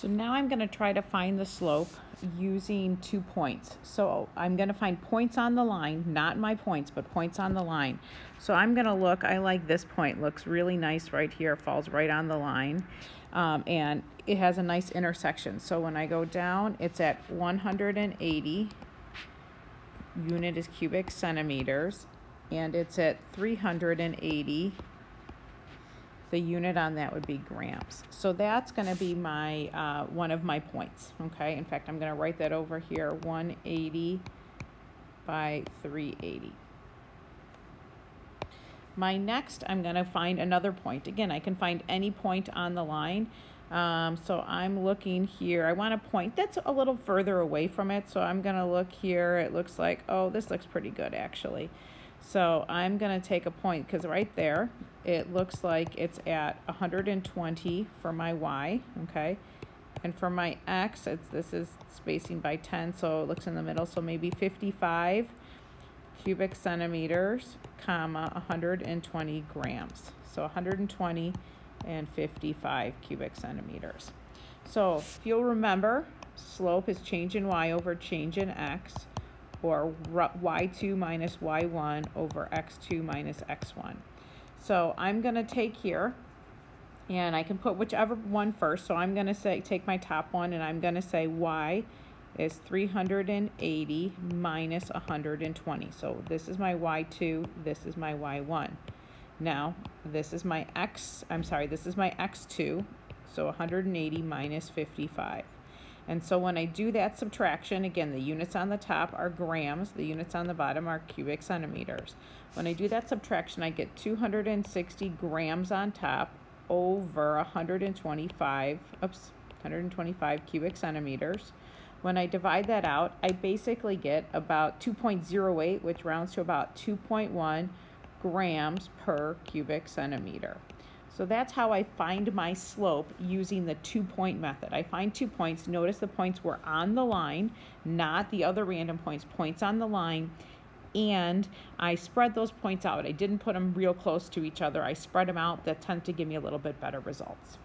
So now I'm going to try to find the slope using 2 points. So I'm going to find points on the line, not my points, but points on the line. So I'm going to look, I like this point, looks really nice right here, it falls right on the line, and it has a nice intersection. So when I go down, it's at 180, unit is cubic centimeters, and it's at 380. The unit on that would be grams. So that's going to be my one of my points. Okay, in fact, I'm going to write that over here, 180 by 380. My next, I'm going to find another point. Again, I can find any point on the line. So I'm looking here. I want a point that's a little further away from it. So I'm going to look here. It looks like, oh, this looks pretty good actually. So I'm going to take a point because right there, it looks like it's at 120 for my y, okay? And for my x, this is spacing by 10, so it looks in the middle, so maybe 55 cubic centimeters, comma, 120 grams. So 120 and 55 cubic centimeters. So if you'll remember, slope is change in y over change in x, or y2 minus y1 over x2 minus x1. So I'm going to take here, and I can put whichever one first. So I'm going to say, take my top one, and I'm going to say y is 380 minus 120. So this is my y2, this is my y1. Now, this is my this is my x2, so 180 minus 55. And so when I do that subtraction, again, the units on the top are grams, the units on the bottom are cubic centimeters. When I do that subtraction, I get 260 grams on top over 125 cubic centimeters. When I divide that out, I basically get about 2.08, which rounds to about 2.1 grams per cubic centimeter. So that's how I find my slope using the 2-point method. I find 2 points. Notice the points were on the line, not the other random points, points on the line. And I spread those points out. I didn't put them real close to each other. I spread them out. That tends to give me a little bit better results.